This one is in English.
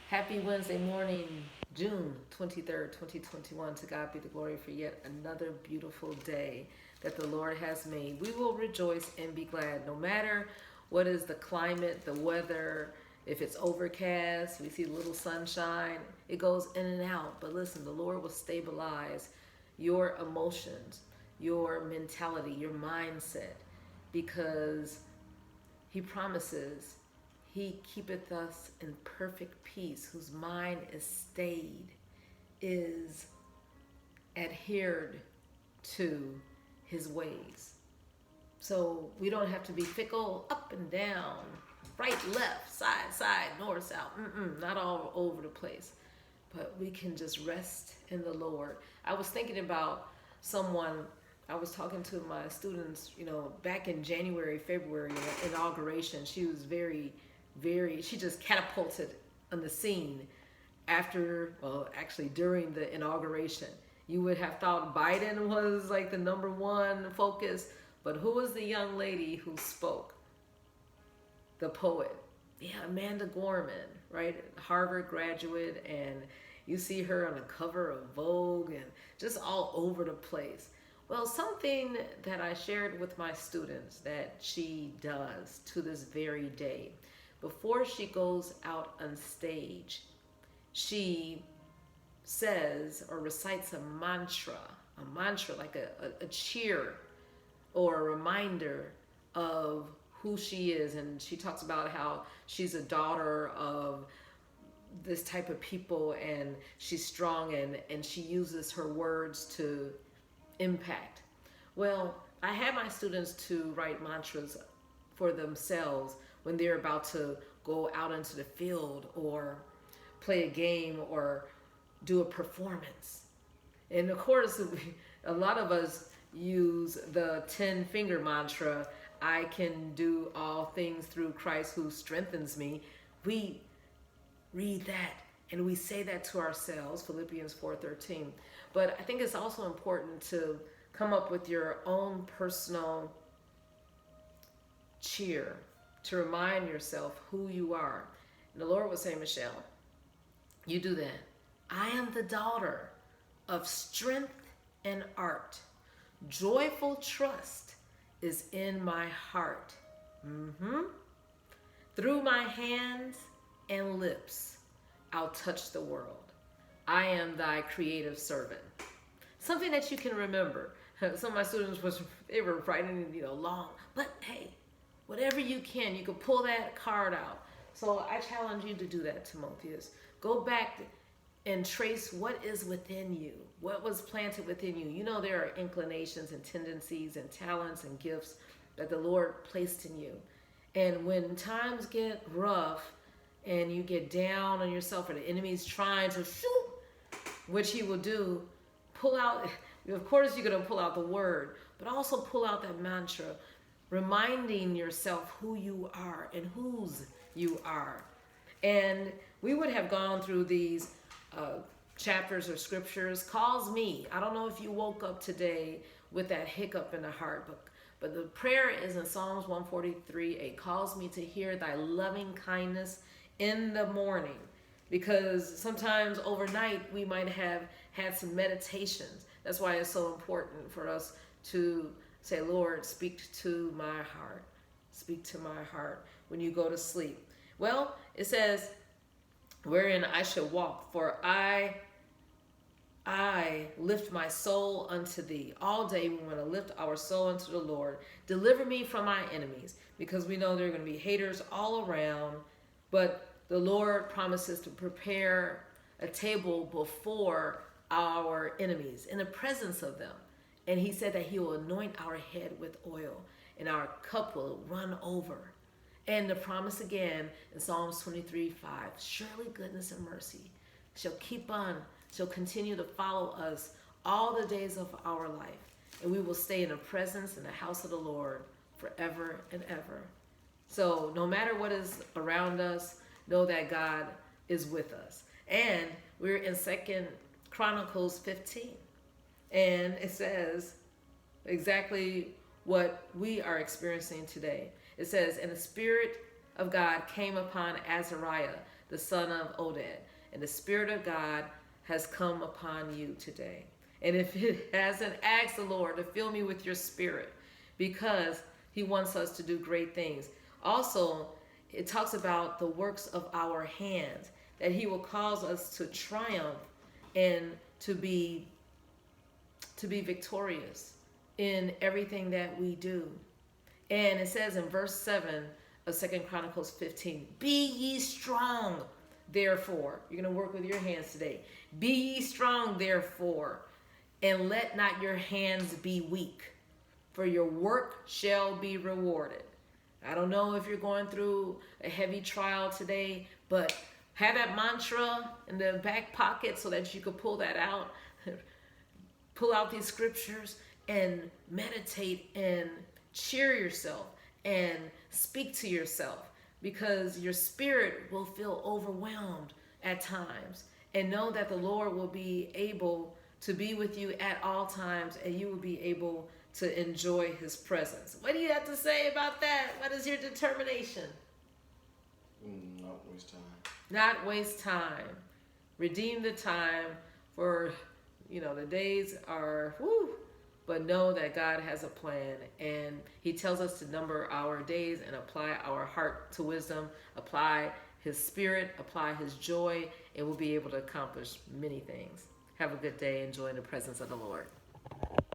Happy Wednesday morning, June 23rd, 2021. To God be the glory for yet another beautiful day that the Lord has made. We will rejoice and be glad no matter what is the climate, the weather. If it's overcast, we see a little sunshine. It goes in and out. But listen, the Lord will stabilize your emotions, your mentality, your mindset, because He promises He keepeth us in perfect peace, whose mind is stayed, is adhered to His ways. So we don't have to be fickle up and down, right, left, side, north, south, not all over the place. But we can just rest in the Lord. I was thinking about someone, I was talking to my students, back in January, February, inauguration. She was she just catapulted on the scene during the inauguration. You would have thought Biden was like the number one focus, but who was the young lady who spoke? The poet. Yeah, Amanda Gorman, right? Harvard graduate, and you see her on the cover of Vogue and just all over the place. Well, something that I shared with my students that she does to this very day, before she goes out on stage, she says or recites a mantra like a cheer or a reminder of who she is. And she talks about how she's a daughter of this type of people and she's strong, and she uses her words to impact. Well, I had my students to write mantras for themselves when they're about to go out into the field or play a game or do a performance. And of course, a lot of us use the 10-finger mantra, I can do all things through Christ who strengthens me. We read that and we say that to ourselves, Philippians 4:13. But I think it's also important to come up with your own personal cheer to remind yourself who you are. And the Lord would say, Michelle, you do that. I am the daughter of strength and art. Joyful trust is in my heart. Through my hands and lips, I'll touch the world. I am thy creative servant. Something that you can remember. Some of my students they were writing, long. But hey, whatever you can pull that card out. So I challenge you to do that, Timotheus. Go back and trace what is within you, what was planted within you. There are inclinations and tendencies and talents and gifts that the Lord placed in you. And when times get rough and you get down on yourself or the enemy's trying to shoot, which he will do, pull out, of course you're going to pull out the word, but also pull out that mantra, reminding yourself who you are and whose you are. And we would have gone through these chapters or scriptures. Calls me. I don't know if you woke up today with that hiccup in the heart, but the prayer is in Psalms 143. It calls me to hear thy loving kindness in the morning, because sometimes overnight we might have had some meditations. That's why it's so important for us to say, Lord, speak to my heart. Speak to my heart when you go to sleep. Well, it says, wherein I shall walk, for I lift my soul unto thee. All day we want to lift our soul unto the Lord. Deliver me from my enemies, because we know there are going to be haters all around, but the Lord promises to prepare a table before our enemies, in the presence of them. And he said that he will anoint our head with oil, and our cup will run over. And the promise again in Psalms 23:5, surely goodness and mercy shall continue to follow us all the days of our life. And we will stay in the presence in the house of the Lord forever and ever. So no matter what is around us, know that God is with us. And we're in 2Chron.15. And it says exactly what we are experiencing today. It says, and the Spirit of God came upon Azariah, the son of Oded, and the Spirit of God has come upon you today. And if it hasn't, ask the Lord to fill me with your Spirit, because he wants us to do great things. Also, it talks about the works of our hands, that he will cause us to triumph and to be victorious in everything that we do. And it says in verse 7 of 2Chron.15, be ye strong, therefore. You're going to work with your hands today. Be ye strong, therefore, and let not your hands be weak, for your work shall be rewarded. I don't know if you're going through a heavy trial today, but have that mantra in the back pocket so that you could pull that out. Pull out these scriptures and meditate and cheer yourself and speak to yourself, because your spirit will feel overwhelmed at times. And know that the Lord will be able to be with you at all times, and you will be able to enjoy his presence. What do you have to say about that? What is your determination? Not waste time. Not waste time. Redeem the time, for the days are but know that God has a plan, and he tells us to number our days and apply our heart to wisdom, apply his Spirit, apply his joy, and we'll be able to accomplish many things. Have a good day. Enjoy the presence of the Lord.